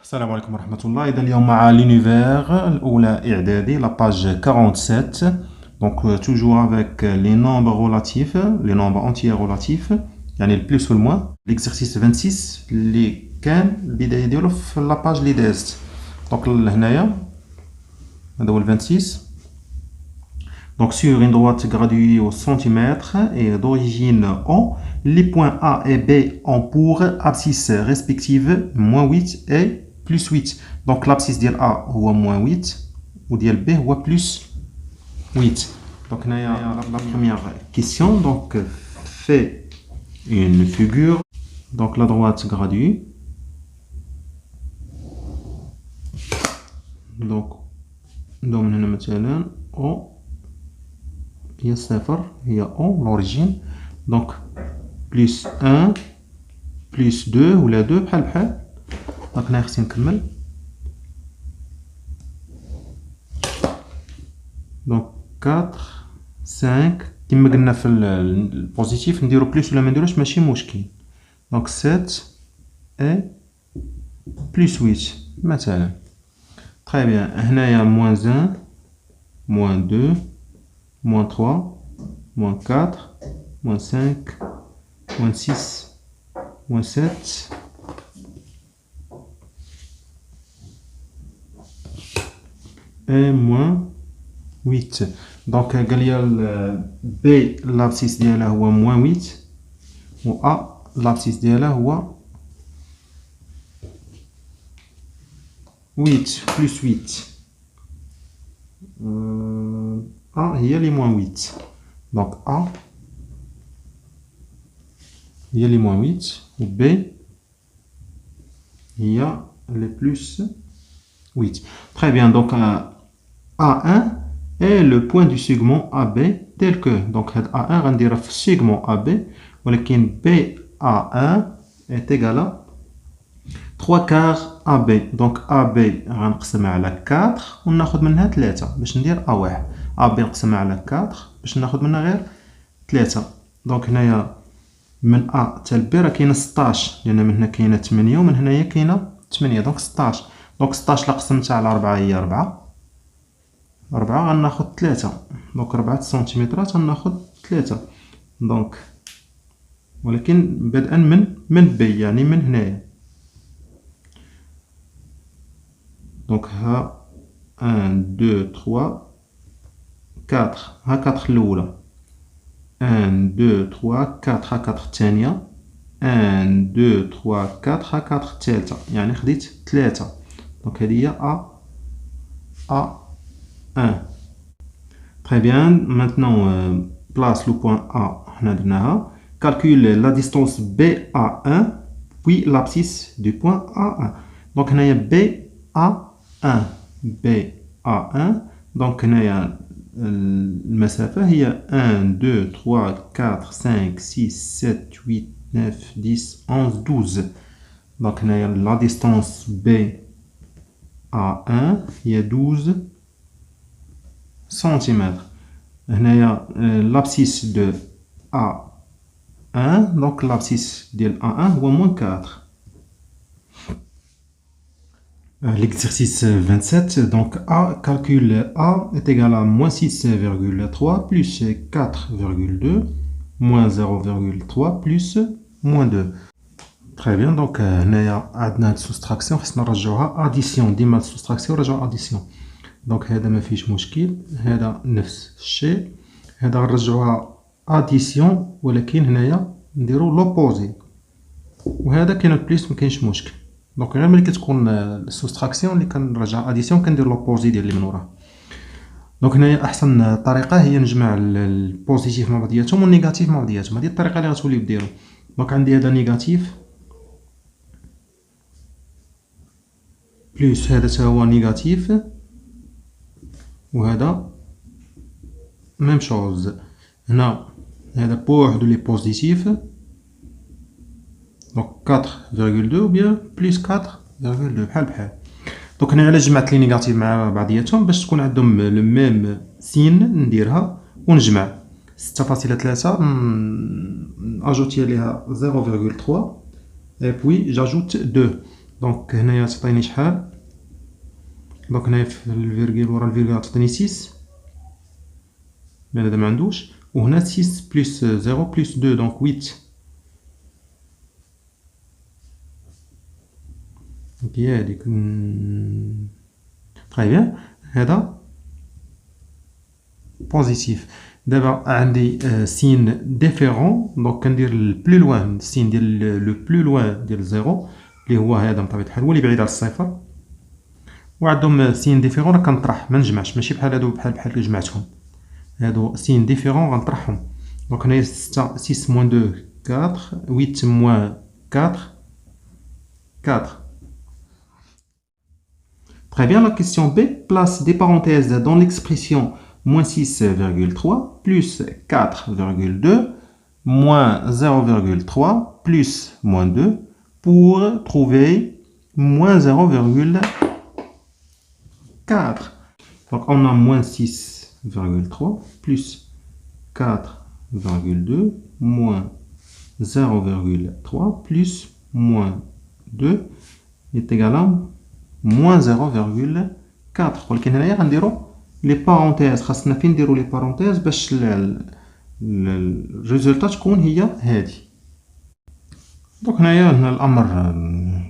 السلام عليكم ورحمة الله. إذا اليوم مع l'univers الأولى إعدادي la page 47. Donc toujours avec les nombres relatifs, les nombres entiers relatifs, يعني le plus ou le moins. L'exercice 26 اللي كان البداية ديالو في la page اللي دازت. Donc هنايا هذا هو 26. Donc sur une droite graduée au centimètre et d'origine O, les points A et B ont pour abscisse respective -8 et +8. Donc l'abscisse ديال A هو -8 وديال B هو +8. Donc هنايا la première question. Donc fait une figure. Donc la droite graduée. Donc ندو من هنا مثلا O هي صفر هي O l'origine. Donc plus 1 plus 2 ولا 2 بحال بحال. دونك هنا خصني نكمل. دونك 4 5 كما قلنا في البوزيتيف نديرو بلس ولا ما نديروش ماشي مشكل. دونك 7 اي بلس 8 مثلا. تري بيان. هنايا -1 -2 -3 -4 -5 -6 -7 et -8. Donc قال لي B l'abscisse ديالها هو -8 و A l'abscisse ديالها هو 8 plus 8. A هي لي -8. Donc A هي لي -8 و B هي les plus 8. Très bien. Donc A1 est le point du segment AB tel que. Donc A1 غنديرها في segment AB ولكن BA1 est égal à 3 quarts AB. Donc AB غنقسمها على 4 وناخذ منها 3 باش ندير A1. AB نقسمها على 4 باش ناخذ منها غير 3. دونك هنايا من A حتى ل B راه كاينه 16 لان من هنا كاينه 8 ومن هنايا كاينه 8. دونك 16. دونك 16 لا قسمتها على 4 هي 4. 4 غناخذ 3. دونك 4 سنتيمترات غناخذ 3. دونك ولكن بدءا من B يعني من هنايا. دونك ها 1 2 3 4. ها 4 الاولى. 1 2 3 4. ها 4 الثانيه. 1 2 3 4. ها 4 الثالثه يعني خديت 3. دونك هذه هي A1. Très bien. Maintenant place le point A. حنا درناها. Calcule la distance BA1 puis l'abscisse du point A1. Donc هنايا BA1 BA1. Donc هنايا المسافة هي 1 2 3 4 5 6 7 8 9 10 11 12. Donc هنايا la distance BA1 هي 12 centimètres. هنايا l'abscisse de A1. Donc l'abscisse ديال A1 هو -4. L'exercice 27. Donc A, calcule A est égal à -6,3 plus 4,2 moins 0,3 plus -2. Très bien. Donc هنايا عندنا soustraction خصنا نرجعوها addition. ديما soustraction نرجعوها addition. دونك هذا ما فيش مشكل. هذا نفس الشيء. هذا غنرجعوها اديسيون ولكن هنايا نديرو لوبوزي وهذا كاين بليس ما كاينش مشكل. دونك غير ملي كتكون السوستراكسيون اللي كنرجع اديسيون كندير لوبوزي ديال اللي من وراه. دونك هنايا احسن طريقه هي نجمع البوزيتيف مع بعضياتهم والنيجاتيف مع بعضياتهم. هذه الطريقه اللي غتوليو ديروا. دونك عندي هذا نيجاتيف بلس هذا حتى هو نيجاتيف وهذا ميم شوز. هنا هذا بوحدو لي بوزيتيف. دونك 4,2 ou bien plus 4,2 بحال بحال. دونك هنا علاش جمعت لي نيجاتيف مع بعضياتهم باش تكون عندهم لو ميم سين نديرها ونجمع. 6,3 اجوتي ليها 0,3 et puis j'ajoute 2. دونك هنايا تعطيني شحال؟ دونك هنايا في الفيرغيل ورا الفيرغيل تعطيني 6 مي هذا معندوش، وهنا 6 بلس 0 بلس 2 دونك 8. دونك هي هاديك. تري بيان، هذا بوزيتيف. دابا عندي سين ديفيرون، دونك كندير البلو لوان، السين ديال لو بلو لوان ديال زيرو اللي هو هذا بطبيعة الحال هو اللي بعيد على الصفر، وعندهم سين ديفيرون راه كنطرح ما نجمعش، ماشي بحال هادو بحال اللي جمعتهم، هادو سين ديفيرون غنطرحهم. دونك هنايا 6 موان 2 4، 8 موان 4 4. Très bien, la question B, place des parenthèses dans l'expression moins 6,3 plus 4,2 moins 0,3 plus moins 2 pour trouver moins 0,4. Donc on a moins 6,3 plus 4,2 moins 0,3 plus moins 2 est égal à moins 0,4. ولكن هنايا غنديرو لي بارونتيز، خاصنا فين نديرو لي بارونتيز باش الريزولتا تكون هي هادي. دونك هنايا الامر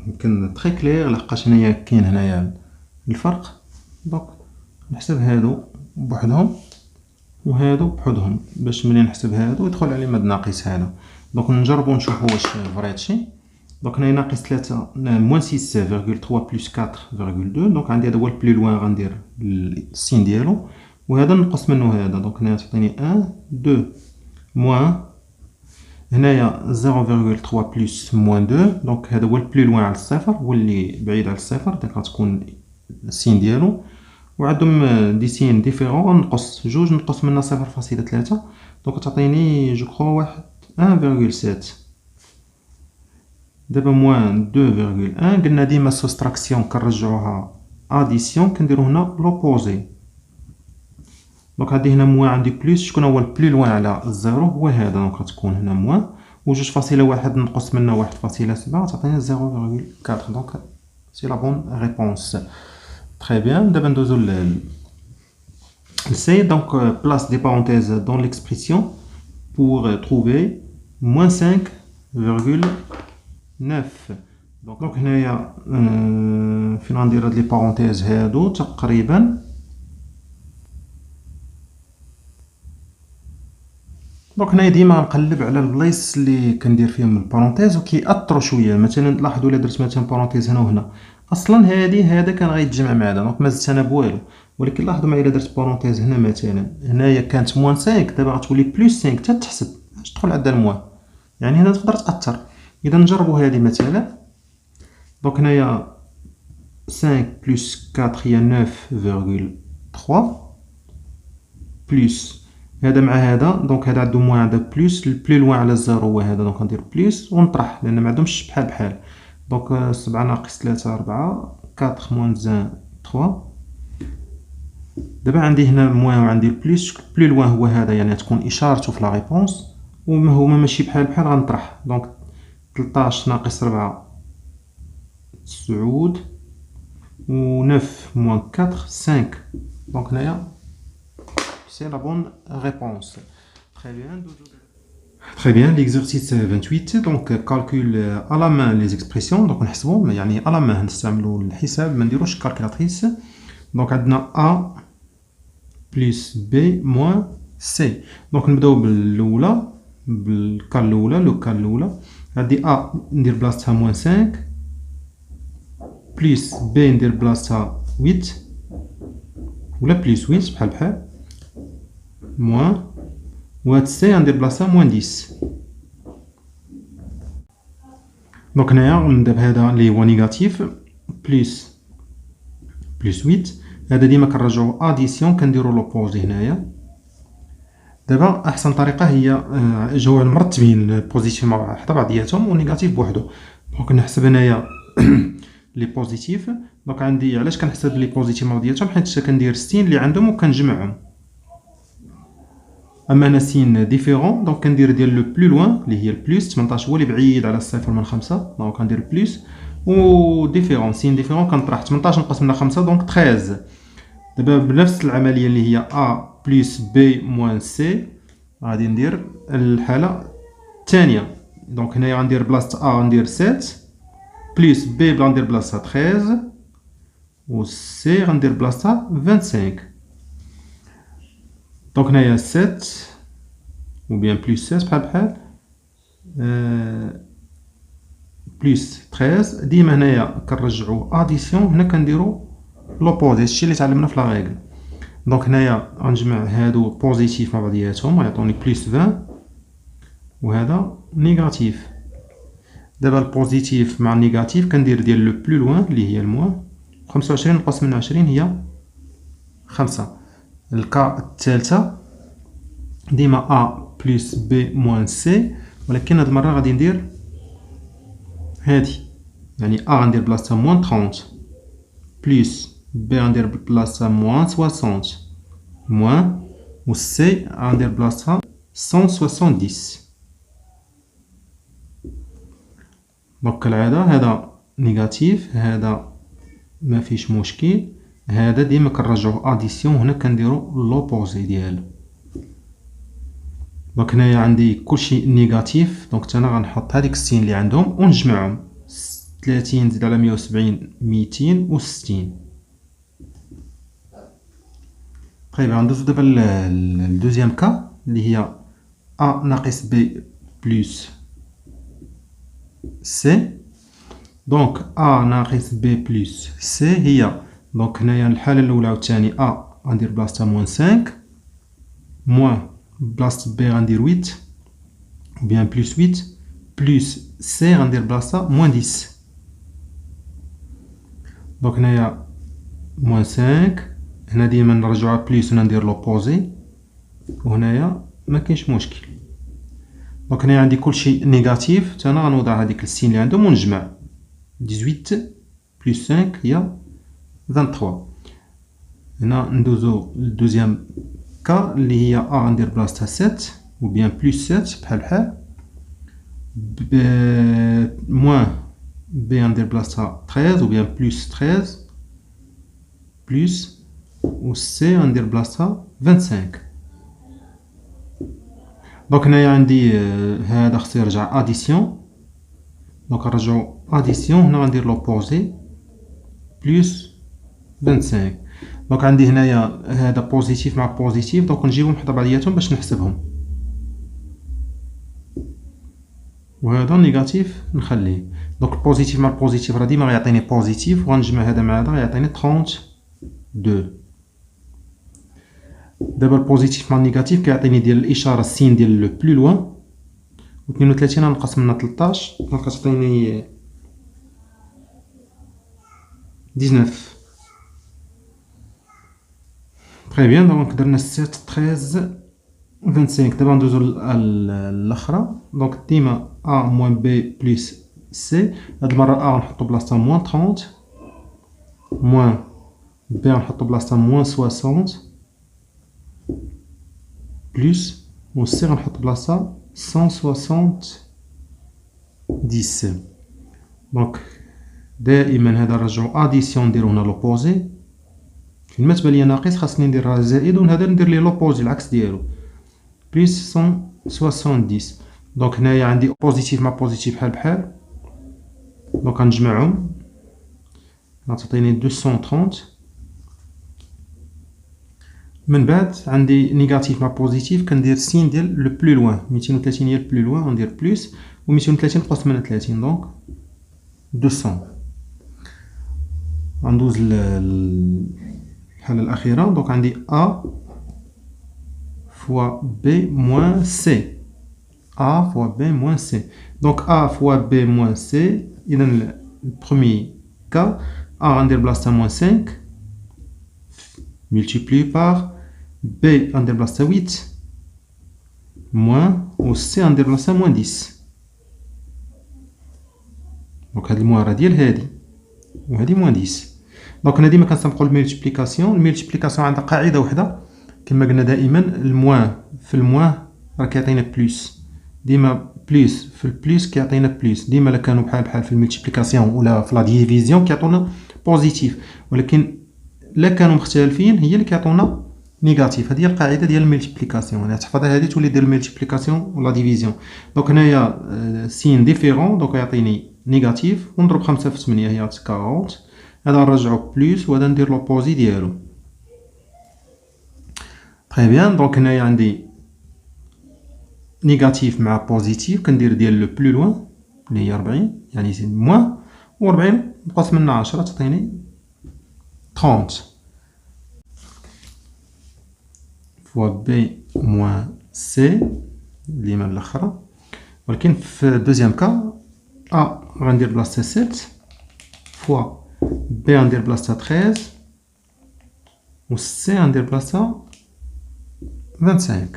يمكن تري كلير، لحقاش هنايا كاين هنايا الفرق. دونك نحسب هادو بوحدهم وهادو بوحدهم باش ملي نحسب هادو يدخل عليه مد ناقص هذا. دونك نجربو نشوفو واش فري هادشي. دونك هنايا ناقص 3 موان 6,3 بلس 4,2. دونك عندي هذا هو البلو لوان، غندير السين ديالو وهذا نقص منه هذا. دونك هنايا تعطيني 1 2 موان هنايا 0,3 بلس موان 2. دونك هذا هو البلو لوان على الصفر، هو اللي بعيد على الصفر، دونك غتكون السين ديالو. وعندهم دي سين ديفيرون، نقص جوج نقص منها 0,3. دونك تعطيني جو كخوا 1,7. دابا موان 2,1 قلنا ديما سوستراكسيون كنرجعوها اديسيون، كنديرو هنا لوبوزي. دونك عندي هنا موان عندي بلس، شكون هو البلو لوان على الزيرو؟ هو هذا. دونك غتكون هنا موان وجوج فاصلة واحد نقص منها 1,7 تعطيني 0,4. دونك سي لا بون ريبونس. تري بيان. دابا ندوزو ل سي. دونك بلاس دي بارونتيز دون ليكسبرسيون pour trouver moins 5,9. دونك هنايا فين غندير هاد لي بارونتيز هادو تقريبا. دونك هنايا ديما غنقلب على البلايص اللي كندير فيهم البارونتيز وكيأثروا شويه. مثلا لاحظوا الا درت مثلا بارونتيز هنا وهنا، اصلا هذا كان غيتجمع مع هذا، دونك ما زدت انا بوالو. ولكن لاحظوا معايا الا درت بارونتيز هنا مثلا، هنايا كانت موان 5، دابا غتولي بلس 5 حتى تحسب باش تدخل عندها الموان، يعني هنا تقدر تاثر. اذا نجربوا هذه مثلا. دونك هنايا 5 بلس 4 هي 9,3 بلس هذا مع هذا. دونك هذا عنده موان عندها بلس، البلو لوان على الزيرو هو هذا. دونك غندير بلس ونطرح لان ما عندهمش بحال. دونك 7 ناقص 3 4، 4 موان 3. دابا عندي هنا موان وعندي البلس، البلو لوان هو هذا، يعني تكون اشارته في لا ريبونس وما هما ماشي بحال غنطرح. دونك 13 ناقص 4 9 و 9 موان 4 5. دونك هنايا c'est la bonne réponse. Très bien. Très bien, l'exercice 28. Donc calcule à la main les expressions. Donc نحسبوا يعني à la main نستعملوا الحساب ما نديروش calculatrice. Donc عندنا A plus B moins C. Donc نبداو بالاولى، بالكال الاولى، لو كال الاولى. عندي A ندير بلاصتها موان 5 بلس B ندير بلاصتها 8 ولا بلس 8 بحال موان، وهاد سي غندير بلاصتها موان 10. دونك هنايا غنبدا بهذا اللي هو نيجاتيف بلس 8. هذا ديما كنرجعو اديسيون كنديرو لوبوزي هنايا. دابا احسن طريقه هي جوج مرتبين البوزيتيف مع حدا بعضياتهم ونيجاتيف بوحدو. دونك نحسب هنايا لي بوزيتيف. دونك عندي علاش كنحسب لي بوزيتيف مع بعضياتهم؟ حيت كندير السين اللي عندهم وكنجمعهم. اما انا سين ديفيرون دونك كندير ديال لو بلو لوان اللي هي البلس 18 هو اللي بعيد على الصفر من 5. دونك كندير بلس و ديفيرون سين ديفيرون كنطرح 18 نقسم على 5 دونك 13. دابا بنفس العمليه اللي هي ا بلس بي موان سي غادي ندير الحاله الثانيه. دونك هنايا غندير بلاصه ا غندير 7 بلس بي بلا ندير بلاصه 13 و سي غندير بلاصه 25. دونك هنايا 7 ou bien plus 16 بحال بلس 13. ديما هنايا كنرجعوا اديسيون، هنا كنديروا لوبوزي، هادشي اللي تعلمنا في لا ريغل. دونك هنايا غنجمع هادو بوزيتيف مع بعضياتهم غيعطوني بلس 20 وهذا نيجاتيف. دابا البوزيتيف مع النيجاتيف كندير ديال لو بلو لوان اللي هي الموان. 25 نقص من 20 هي 5. الكا الثالثه ديما ا بلس بي موان سي، ولكن هاد المره غادي ندير هادي، يعني ا غندير بلاصتها موان 30 بلس بي غندير بلاصتها موان 60 موان و سي غندير بلاصتها 170. دونك كالعاده هذا نيجاتيف، هذا ما فيش مشكل، هذا ديما كنرجعوا اديسيون، هنا كنديروا لوبوزي ديالو. دونك هنايا عندي كلشي نيجاتيف، دونك انا غنحط هذيك السين اللي عندهم ونجمعهم. 30 زيد على 170 260. طيب غندوزو دابا للدوزيام كا اللي هي ا ناقص بي بلس سي. دونك ا ناقص بي بلس سي هي، دونك هنايا الحاله الاولى والثانيه ا غندير بلاصتها موان 5 موان بلاصه بي غندير 8 ou bien plus 8 بلس سي غندير بلاصتها موان 10. دونك هنايا موان 5، هنا ديما نرجعوها بلس هنا ندير لوبوزي، وهنايا ما كاينش مشكل. دونك هنايا عندي كلشي نيجاتيف، حتى انا غنوضع هذيك السين اللي عندهم ونجمع. 18 بلس 5 هي 23. هنا ندوزو للدوزيام كا اللي هي ا غندير بلاصتها 7 ou bien plus 7 بحال موان بي غندير بلاصتها 13 ou bien plus 13 بلس و سي غندير بلاصتها 25. دونك هنايا عندي هذا خصو يرجع اديسيون، دونك نرجعو اديسيون، هنا غندير لوبوزي بلس 25. دونك عندي هنايا هذا بوزيتيف مع بوزيتيف، دونك نجيبهم حدا بعضياتهم باش نحسبهم، وهذا نيجاتيف نخليه. دونك بوزيتيف مع بوزيتيف راه ديما غيعطيني بوزيتيف، وغنجمع هذا مع هذا غيعطيني 32. دابا البوزيتيف مع النيجاتيف كيعطيني ديال الاشاره السين ديال لو بلو لوان، و 32 غنقسم منها 13 دونك كتعطيني 19. تري بيان. دونك درنا 7 13 25. دابا ندوزو الاخرى. دونك ديما ا موان بي بلس سي، هاد المره ا غنحطو بلاصتها موان 30 موان بي غنحطو بلاصتها موان 60 بلس و سي غنحط بلاصتها 170. دونك دائما هذا نرجعو اديسيون نديرو هنا لوبوزي، فين ما تبان ليا ناقص خاصني ندير زائد، وهذا ندير ليه لوبوزي العكس ديالو بلس 170. دونك هنايا عندي بوزيتيف مع بوزيتيف بحال بحال، دونك غنجمعهم غتعطيني 230. من بعد عندي نيجاتيف مع بوزيتيف كندير سين ديال لو بلو لوان. 230 هي البلو لوان، غندير بلس و 230 نقص من 30 دونك 200. غندوز للحاله الاخيره. دونك عندي ا فوا بي موان سي، ا فوا بي موان سي. دونك ا فوا بي موان سي، اذا البروميي كا ا غندير بلاصتها موان 5 multiplié par b غندير بلاصتها 8 موان و سي غندير بلاصتها موان 10. دونك هاد الموان راه ديال هادي وهادي موان 10. دونك هنا ديما كنستنطقو الملتيبليكاسيون. الملتيبليكاسيون عندها قاعده وحده كما قلنا دائما، الموان في الموان راه كيعطينا بلس، ديما بلس في البلس كيعطينا بلس، ديما الا كانوا بحال بحال في الملتيبليكاسيون ولا في لا ديفيزيون كيعطونا بوزيتيف، ولكن الا كانوا مختلفين هي اللي كيعطونا نيجاتيف. هذه هي القاعده ديال الملتيبليكاسيون، يعني تحفظها هذه تولي دير الملتيبليكاسيون ولا ديفيزيون. دونك هنايا سين ديفيرون، دونك يعطيني نيجاتيف، ونضرب 5 في 8 هي 40، هذا نرجعو بلس وهذا ندير لوبوزي ديالو. تري بيان. دونك هنايا عندي نيجاتيف مع بوزيتيف، كندير ديال لو بلو لوان اللي هي 40، يعني زيد موان، و 40 نقص منها 10 تعطيني 30 فوا بي موان سي اللي من الاخرى. ولكن في دوزيام كا ا غندير بلاصتها 7 فوا بي غندير بلاصتها 13 و سي غندير بلاصتها 25.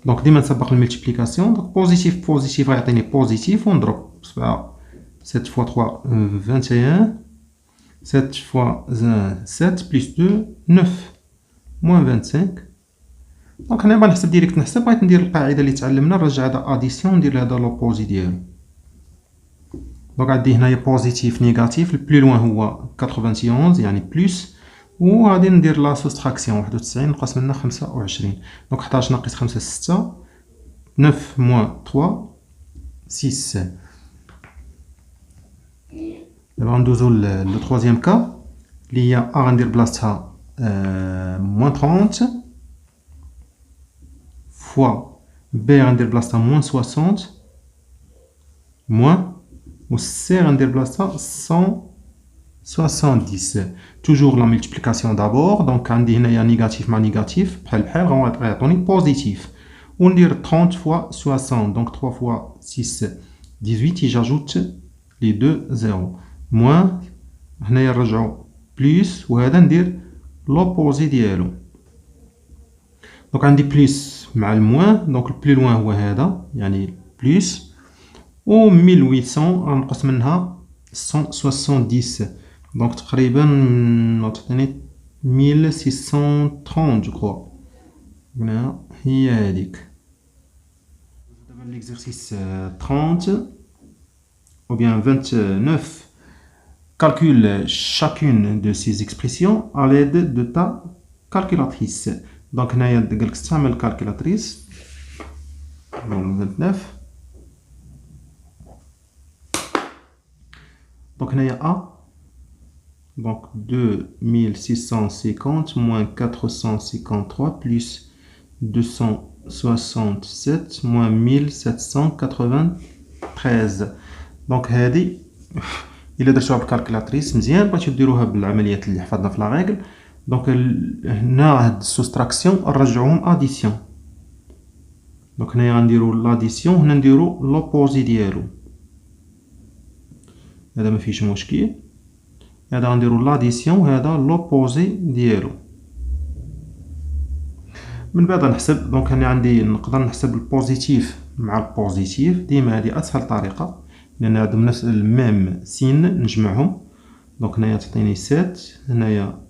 دونك ديما نسبق الملتيبليكاسيون. دونك بوزيتيف بوزيتيف غيعطيني بوزيتيف، ونضرب 7 7 فوا 3 21، 7 فوا 7 بلس 2 9 موان 25. دونك هنا ما نحسب ديريكت، نحسب بغيت ندير القاعده اللي تعلمنا، نرجع هذا اديسيون ندير هذا لوبوزي ديالو. دونك عندي هنايا بوزيتيف نيجاتيف، البلو لوان هو 91 يعني بلس، و غادي ندير لا سوستراكسيون 91 نقص منها 25. دونك 11 ناقص 5 6، 9 موان 3 6. دابا غندوزو لو تروازيام كا اللي هي ا غندير بلاصتها موان 30 فوا بي غندير بلاصتها موان 60 موان، و سي غندير بلاصتها 170. توجور لا ملتيبليكاسيون دابور. دونك عندي هنايا نيجاتيف مع نيجاتيف بحال بحال غيعطوني بوزيتيف، و ندير 30 فوا 60. دونك 3 فوا 6 18، جاجوت لي دو زيرو، موان هنايا نرجعو بلس، وهذا ندير لوبوزي ديالو. دونك عندي بلس مع الموان، دونك البلو لوان هو هذا يعني بلس، و 1800 غنقص منها 170. دونك تقريبا تعطيني 1630 جو كرو. هنا هي هذيك. دابا ليكزارسيس 30 ou bien 29. Calcule chacune de ces expressions à l'aide de ta calculatrice. Donc هنايا قالك استعمل calculatrice. 29. Donc هنايا A. Donc 2650 moins 453 plus 267 moins 1793. دونك هادي الا درتوها بالكالكولاتريس مزيان، بغيتو ديروها بالعمليات اللي حفظنا في لا ريغل. دونك هنا هاد السوستراكسيون نرجعوهم اديسيون. دونك هنايا غنديرو لاديسيون، هنا نديرو لوبوزي ديالو، هذا ما فيش مشكل. هذا غنديرو لاديسيون وهذا لوبوزي ديالو. من بعد نحسب. دونك انا عندي نقدر نحسب البوزيتيف مع البوزيتيف، ديما هذه اسهل طريقه لان عندهم نفس الميم سين نجمعهم. دونك هنايا تعطيني 7، هنايا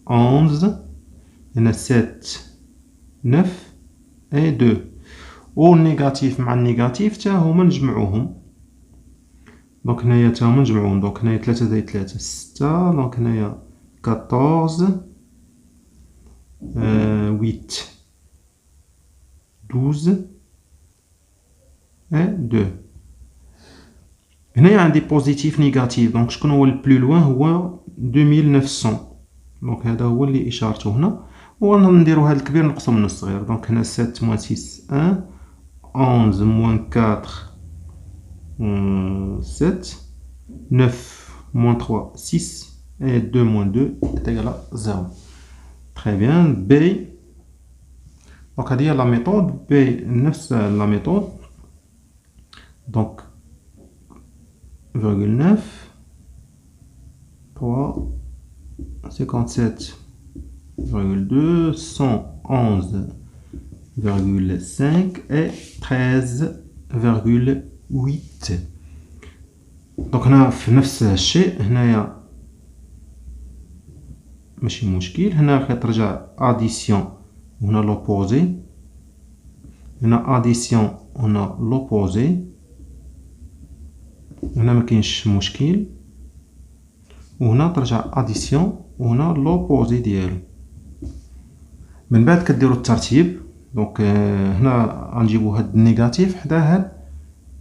11، هنا 7 9 اي 2، و النيجاتيف مع النيجاتيف حتى هما نجمعوهم. دونك هنايا حتى هما نجمعوهم. دونك هنايا 3 زائد 3 6، دونك هنايا 14 8 12 et 2. هنايا عندي بوزيتيف نيجاتيف. دونك شكون هو البلو لوان؟ هو 2900. دونك هذا هو اللي اشارته هنا، ونديرو هذا الكبير نقصو من الصغير. دونك هنا 7 موان 6 1، 11 موان 4 7، 9 موان 3 6 et 2 moins 2 est égal à 0. Très bien. B. Donc, هذه هي لا ميثود. B نفس لا ميثود. Donc 0,9 3 57,2 111,5 et 13,8. دونك هنا في نفس الشيء، هنايا ماشي مشكل. هنا كترجع اديسيون وهنا لوبوزي، هنا اديسيون on a l'opposé. هنا ما كاينش مشكل، وهنا ترجع اديسيون وهنا لوبوزي ديالو. من بعد كديروا الترتيب. دونك هنا غنجيبو هاد النيجاتيف حدا هاد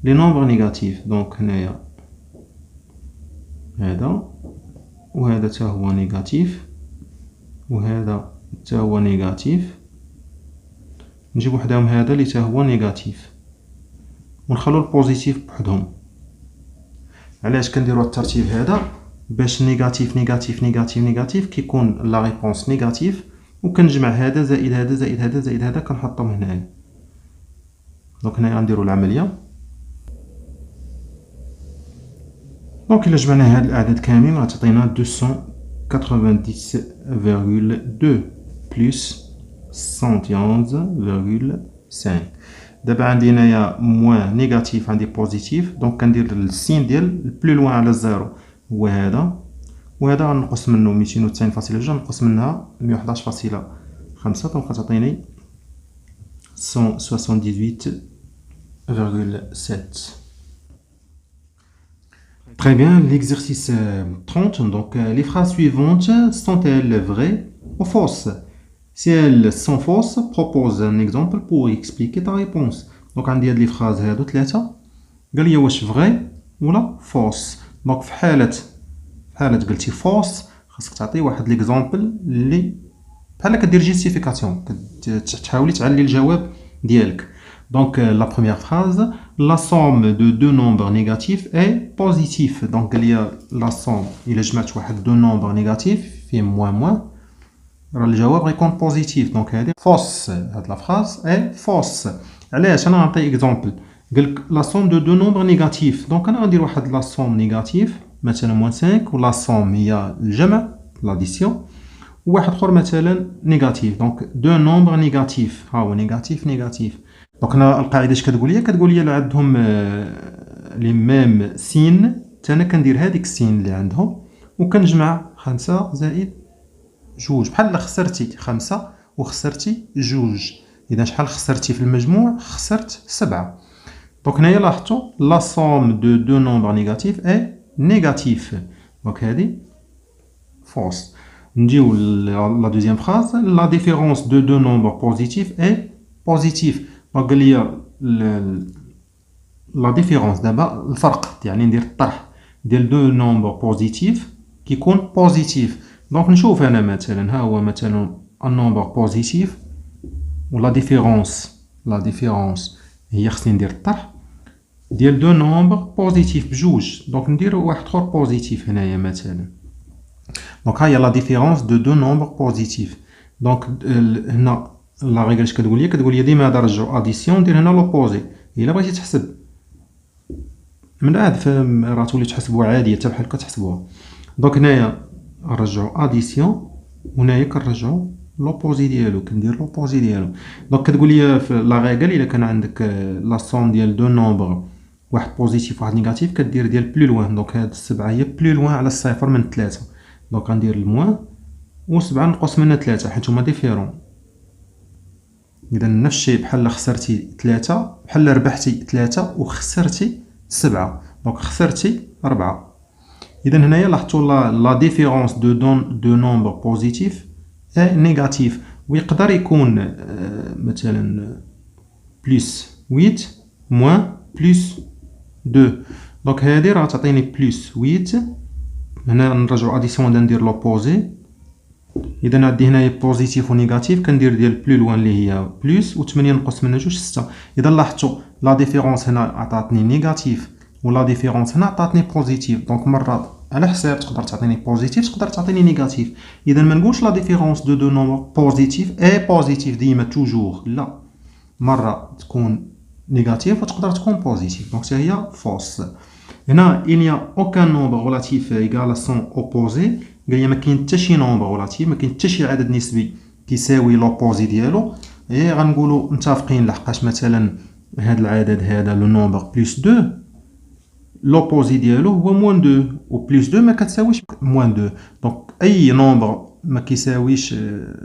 لي نومبر نيجاتيف. دونك هنايا هذا وهذا تا هو نيجاتيف وهذا تا هو نيجاتيف، نجيبو حداهم هذا اللي تا هو نيجاتيف ونخلو البوزيتيف بوحدهم. علاش كنديرو الترتيب هذا؟ باش نيجاتيف نيجاتيف نيجاتيف نيجاتيف كيكون لا ريبونس نيجاتيف، وكنجمع هذا زائد هذا زائد هذا زائد هذا كنحطهم هنايا. دونك هنايا غنديرو العمليه. دونك الا جمعنا هاد الاعداد كاملين غتعطينا 290.2 بلس 111.5. دابا عندي هنايا موان نيجاتيف عندي بوزيتيف، دونك كندير السين ديال البلو لوان على الزيرو هو هذا، وهذا غنقص منه 290.2 نقص منها 111.5، دونك غتعطيني 178.7. Très bien, l'exercice 30. Donc, les phrases suivantes sont-elles vraies ou fausses? Si elles sont fausses, propose un exemple pour expliquer ta réponse. Donc, عندي هاد لي phrases هادو ثلاثة، قال لي واش vrai ولا false. دونك في حالة قلتي false خاصك تعطي واحد ليكزامبل اللي بحال كدير جيستيفيكاسيون، تحاولي تعلي الجواب ديالك. Donc la première phrase, la somme de deux nombres négatifs est positive. Donc il y a la somme, il جمعت واحد deux nombres négatifs في moins moins، راه الجواب غيكون positif. Donc هذه fausse، هاد la phrase est fausse. علاش؟ انا نعطي اكزامبل، قالك la somme de deux nombres négatifs. Donc انا غندير واحد la somme négative مثلا moins 5، ولا somme هي الجمع l'addition، وواحد اخر مثلا نيجاتيف. دونك دو نومبر نيجاتيف، ها هو نيجاتيف نيجاتيف. دونك هنا القاعده اش كتقول لي لا عندهم لي ميم سين، حتى انا كندير هذيك السين اللي عندهم وكنجمع 5 زائد 2، بحال خسرتي 5 وخسرتي 2، اذا شحال خسرتي في المجموع؟ خسرت 7. دونك هنايا لاحظتوا لا سوم دو نومبر نيجاتيف اي نيجاتيف، دونك هذه فوس. نجيو لا دوزيام فراز، لا ديفيرونس دو دو نومبر بوزيتيف اي بوزيتيف. دونك قال لي لا ديفيرونس دابا الفرق، يعني ندير الطرح ديال دو نومبر بوزيتيف كيكون بوزيتيف. دونك نشوف انا مثلا، ها هو مثلا النومبر بوزيتيف ولا ديفيرونس هي خصني ندير الطرح ديال دو نومبر بوزيتيف بجوج. دونك ندير واحد اخر بوزيتيف هنايا مثلا. دونك ها هي لا ديفيرونس دو دو نومبر بوزيتيف. دونك هنا لا ريغل اش كتقول لي ديما نرجعو اديسيون ندير هنا لوبوزي. الا بغيتي تحسب من بعد راه تولي تحسبوها عاديه حتى بحال كتحسبوها. دونك هنايا نرجعو اديسيون وهنايا كنرجعو لوبوزي ديالو، كندير لوبوزي ديالو. دونك كتقول لي في لا ريغل الا كان عندك لا سوم ديال دو نومبر واحد بوزيتيف واحد نيجاتيف كدير ديال بلو لوان. دونك هاد السبعه هي بلو لوان على الصفر من 3. دونك غندير الموان و7 نقص منها 3 حيت هما ديفيرون. اذا نفس الشيء بحال خسرتي 3 بحال ربحتي 3 وخسرتي 7. دونك خسرتي 4. اذا هنايا لاحظتوا لا ديفيرونس دو نومبر بوزيتيف اي نيجاتيف، ويقدر يكون مثلا بلس 8 موان بلس 2. دونك هذه راه تعطيني بلس 8. هنا نرجعو اديسيون ندير لوبوزي. اذا عندي هنايا بوزيتيف ونيجاتيف كندير ديال بلو لوان اللي هي بلس و8 نقص منها 2 6. اذا لاحظتوا لا ديفيرونس هنا عطاتني نيجاتيف ولا ديفيرونس هنا عطاتني بوزيتيف. دونك مرات على حساب تقدر تعطيني بوزيتيف تقدر تعطيني نيجاتيف. اذا ما نقولش لا ديفيرونس دو نومبر بوزيتيف اي بوزيتيف ديما توجور، لا، مره تكون نيجاتيف وتقدر تكون بوزيتيف. دونك حتى هي فوس. هنا il n'y a aucun nombre relatif égal à son opposé. قال لي ما كاين حتى شي نومبر ريلاتيف، ما كاين حتى شي عدد نسبي كيساوي لوبوزي ديالو. اي غنقولوا متفقين لحقاش مثلا هذا العدد هذا لو نومبر بلس 2 لوبوزي ديالو هو موان 2 و بلس 2 ما كتساويش موان 2. دونك اي نومبر ما كيساويش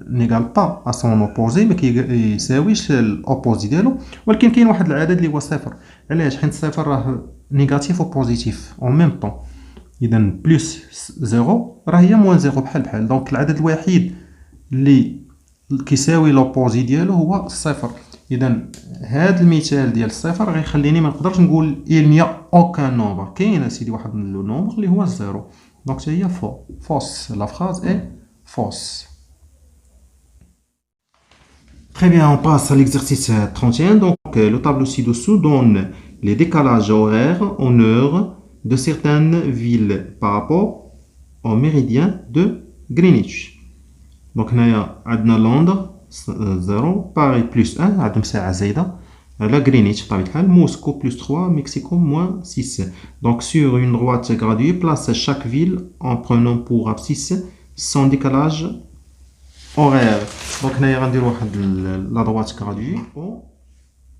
نيغال با ا سون اوبوزي، ما كيساويش الاوبوزي ديالو، ولكن كاين واحد العدد اللي هو صفر. علاش؟ حيت الصفر راه نيجاتيف و بوزيتيف اون ميم طون. اذا بلس زيرو راه هي موان زيرو بحال بحال. دونك العدد الوحيد اللي كيساوي لوبوزي ديالو هو الصفر. اذا هذا المثال ديال الصفر غيخليني ما نقدرش نقول il n'y a aucun nombre. كاين اسيدي واحد لو نومبر اللي هو الزيرو. دونك حتى هي فوس. لا فراز اي فوس. Très bien, on passe à l'exercice 31. Donc, le tableau ci-dessous donne les décalages horaires en heure de certaines villes par rapport au méridien de Greenwich. Donc, on a Londres, 0, Paris plus 1, عندهم ساعة زايدة. La Greenwich, Moscou plus 3, Mexico moins 6. Donc, sur une droite graduée, place chaque ville en prenant pour abscisse son décalage horaire. Donc, on a la droite graduée.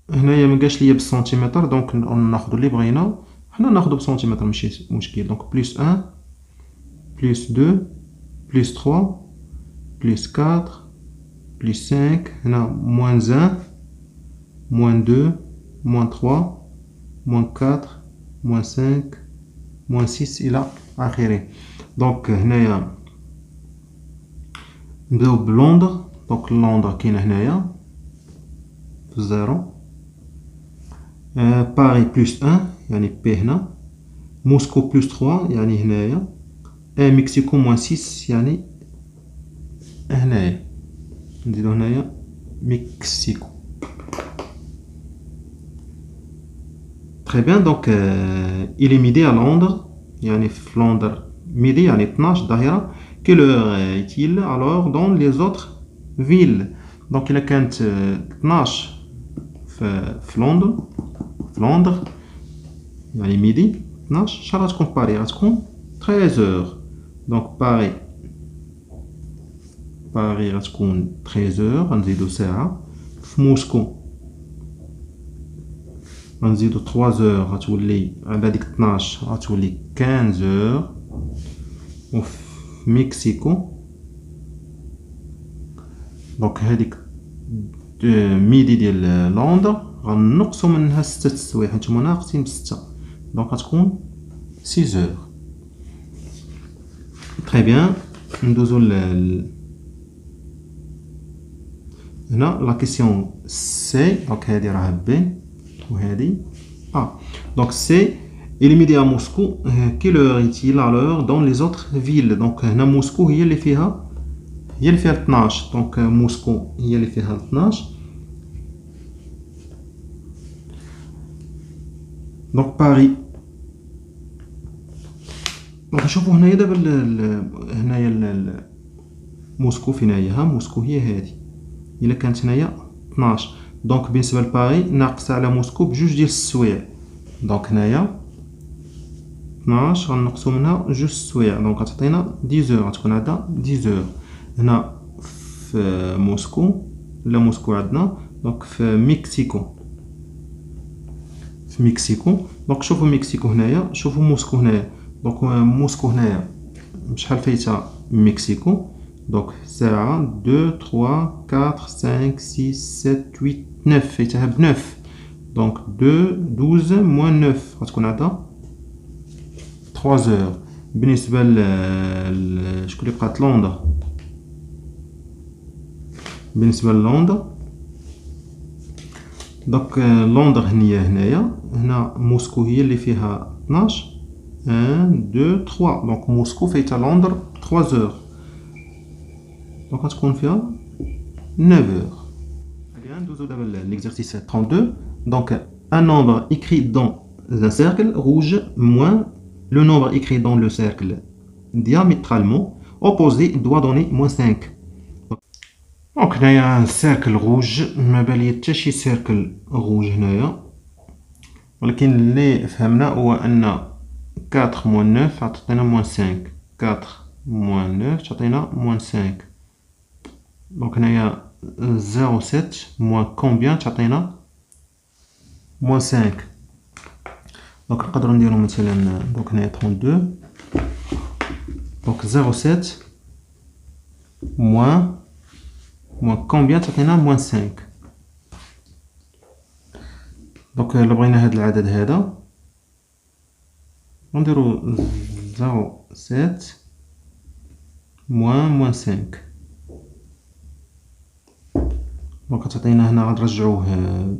هنايا ما قالش ليا بالسنتيمتر، دونك ناخذ اللي بغينا. حنا ناخذ بالسنتيمتر ماشي مشكل. دونك بلس 1 بلس 2 بلس 3 بلس 4 بلس 5. هنا موان 1 موان 2 موان 3 موان 4 موان 5 موان 6 الى اخره. دونك هنايا نبداو بلندر. دونك لندر كاينه هنايا في الزيرو. باري بلس 1 يعني بي هنا. موسكو بلس 3 يعني هنايا. مكسيكو موان 6 يعني هنايا. نزيدو هنايا مكسيكو. Très bien, donc il est midi à Londres, يعني في لندر midi يعني 12 ظهيرة. Quelle heure est-il alors dans les autres villes? Donc إلا كانت 12 في لندن يعني ميدي 12، شحال غتكون في باري؟ غتكون 13 heures. دونك باري غتكون 13 heures، غنزيدو ساعة. في موسكو غنزيدو 3 heures، غتولي على ديك 12 غتولي 15 heures. وفي مكسيكو دونك هذيك ميدي ديال لندن غنقصو منها 6 السوايع حيت هما ناقصين ب6، دونك غتكون 6 heures. تري بيان. ندوزو هنا لا كيسيون سي. دونك هادي راه بي وهادي ا. دونك سي il est midi à Moscou. Quelle heure est-il alors dans les autres villes? دونك هنا موسكو هي اللي فيها 12. دونك موسكو هي اللي فيها 12. دونك باري. دونك نشوفوا هنايا دابا هنايا موسكو فين هي؟ ها موسكو هي هادي. الا كانت هنايا 12، دونك بالنسبه لباري ناقصه على موسكو بجوج ديال السوايع. دونك هنايا 12 غنقصو منها جوج السوايع، دونك غتعطينا 10 heures. غتكون عندنا 10 heures. هنا في موسكو لا موسكو عندنا دونك في مكسيكو. دونك شوفوا مكسيكو هنايا، شوفوا موسكو هنايا. دونك موسكو هنايا شحال فايتها مكسيكو؟ دونك ساعة 2 3 4 5 6 7 8 9 فايتها ب 9. دونك 2 12 موان 9 غتكون عندها 3 heures. بالنسبة شكون اللي بقات؟ لندن. بالنسبة للندن دونك لندن هنايا. هنا موسكو هي اللي فيها 12. 1 2 3. دونك موسكو فايتها لندن 3 heures. دونك غتكون فيها 9 heures. Bien, ندوزو دابا l'exercice 32. Donc un nombre écrit dans un cercle rouge moins le nombre écrit dans le cercle diamétralement opposé doit donner moins 5. دونك هنايا سيركل روج، ما بالي حتى شي سيركل روج هنايا، ولكن اللي فهمنا هو ان 4 موان 9 تعطينا موان 5. 4 موان 9 تعطينا موان 5. دونك هنايا 0.7 موان كومبيان تعطينا موان 5. دونك نقدروا نديرو مثلا دونك هنايا 32. دونك 0.7 moins combien تعطينا moins 5. دونك إلا بغينا هاد العدد هذا نديرو 0.7 moins 5. دونك تعطينا هنا غنرجعوه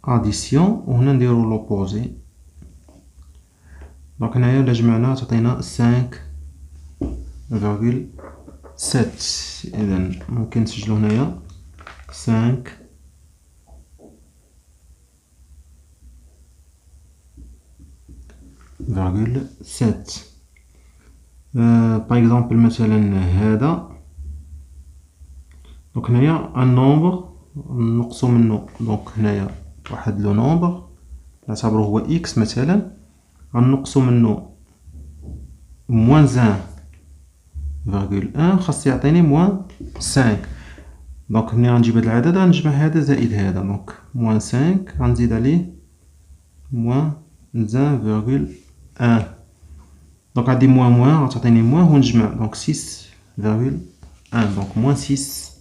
اديسيون وهنا نديرو لوبوزي. دونك هنايا الا جمعنا تعطينا 5.7. اذا ممكن نسجلو هنايا 5.7. باغ اكزومبل مثلا هذا، دونك هنايا ان نومبر نقصو منه. دونك هنايا واحد لو نومبر نعتبروه هو اكس مثلا، غنقصو منه موان 1.1 خاص يعطيني موان 5. دونك ملي غنجيب هاد العدد غنجمع هذا زائد هذا، دونك موان 5 غنزيد عليه موان 1.1. دونك عندي موان غتعطيني موان ونجمع، دونك 6.1. دونك موان 6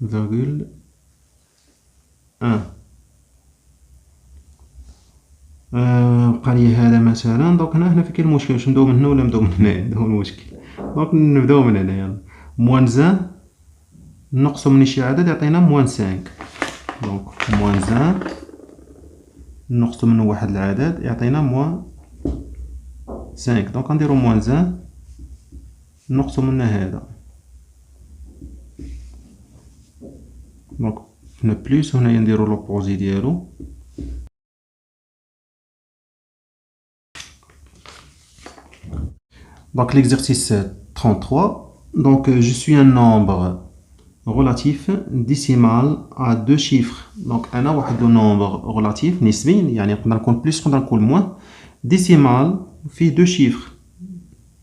6.1. بقى لي هذا مثلا. دونك هنا فين كاين المشكل، واش نبداو من هنا ولا نبداو من هنايا؟ هذا هو المشكل. دونك نبداو من هنا. يلا موان 1 نقصو من شي عدد يعطينا موان 5. دونك موان 1 نقصو منه واحد العدد يعطينا موان 5. دونك غنديرو موان 1 نقصو منه هذا، دونك هنا بلوس وهنايا نديرو لوبوزي ديالو. Donc l'exercice 33, donc je suis un nombre relatif décimal à deux chiffres. Donc أنا واحد لو nombre relatif نسبي، يعني نقدر نكون بلس نقدر نكون موان، décimal فيه دو chiffres،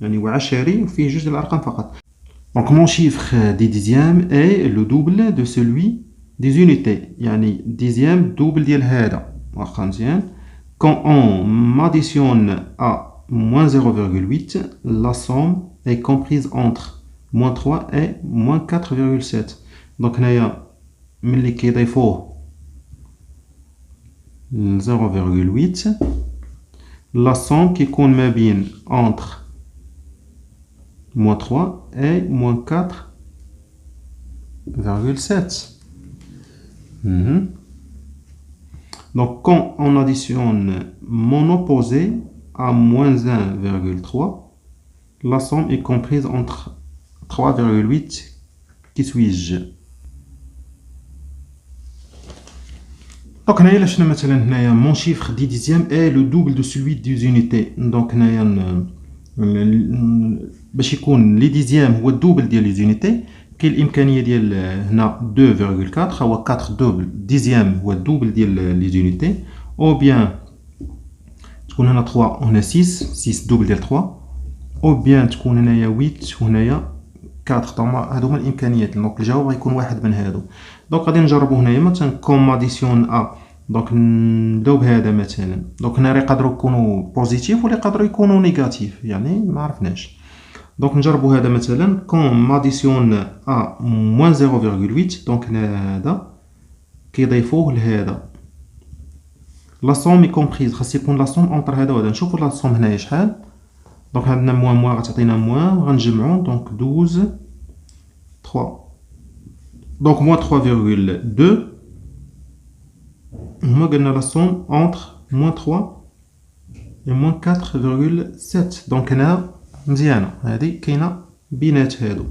يعني هو عشري وفيه جوج ديال الأرقام فقط. Donc mon chiffre des dixièmes est le double de celui des unités، يعني dixième double ديال هذا. واخا مزيان. Quand on m'additionne à moins 0,8, la somme est comprise entre moins 3 et moins 4,7. Donc هنايا ملي كيضيفوه 0,8 la somme كيكون ما بين entre moins 3 et moins 4,7. Donc quand on additionne mon opposé à moins 1,3, la somme est comprise entre 3,8. Qui suis-je? Donc هنايا شنو مثلا هنايا mon chiffre des dixièmes est le double de celui des unités. Donc هنايا باش يكون لي ديزيام هو الدوبل ديال لي زونيتي، كاين الامكانيه ديال هنا 2.4 هو 4 دوبل ديزيام هو الدوبل ديال لي زونيتي، او بيان تكون هنا 3 وهنا 6 دوبل ديال 3، او بيان تكون هنايا 8 وهنايا 4. هادو هما الامكانيات. دونك الجواب غيكون واحد من هادو. دونك غادي نجربو هنايا مثلا كوم اديسيون ا. دونك نبداو بهذا مثلا. دونك هنا يقدروا يكونوا بوزيتيف ولا يقدروا يكونوا نيجاتيف، يعني ما عرفناش. دونك نجربو هذا مثلا كوم اديسيون ا موان 0,8. دونك هذا كيضيفوه لهذا. لا سوم كومبريز خاص يكون لا سوم اونطر هذا وهذا. نشوفوا لا سوم هنايا شحال. دونك عندنا موان غتعطينا موان، غنجمعو دونك 12 3. دونك موان 3,2 هما قلنا لا سوم اونتر موان 3 et موان 4,7. دونك هنا مزيانه، هذه كاينه بينات هادو.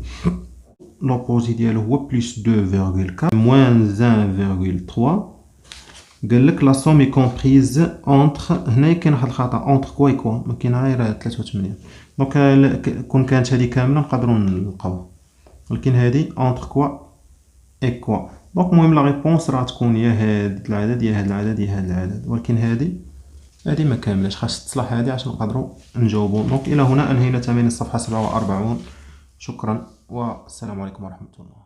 لوبوزي ديالو هو بلس 2,4 موان 1,3. قال لك لا سوم كومبريز اونتر. هنا كاين واحد الخطا، اونتر كوا اي كوا، ما كاين غير 83. دونك كون كانت هذه كامله نقدروا نلقاوها، ولكن هذه اونتر كوا اي كوا. دونك المهم لا ريبونس راه تكون يا هاد العدد يا هاد العدد يا هاد العدد، ولكن هذه ما كاملاش، خاص تصلح هذه عشان نقدروا نجاوبوا. دونك الى هنا انهينا تمرين الصفحه 47. شكرا والسلام عليكم ورحمه الله.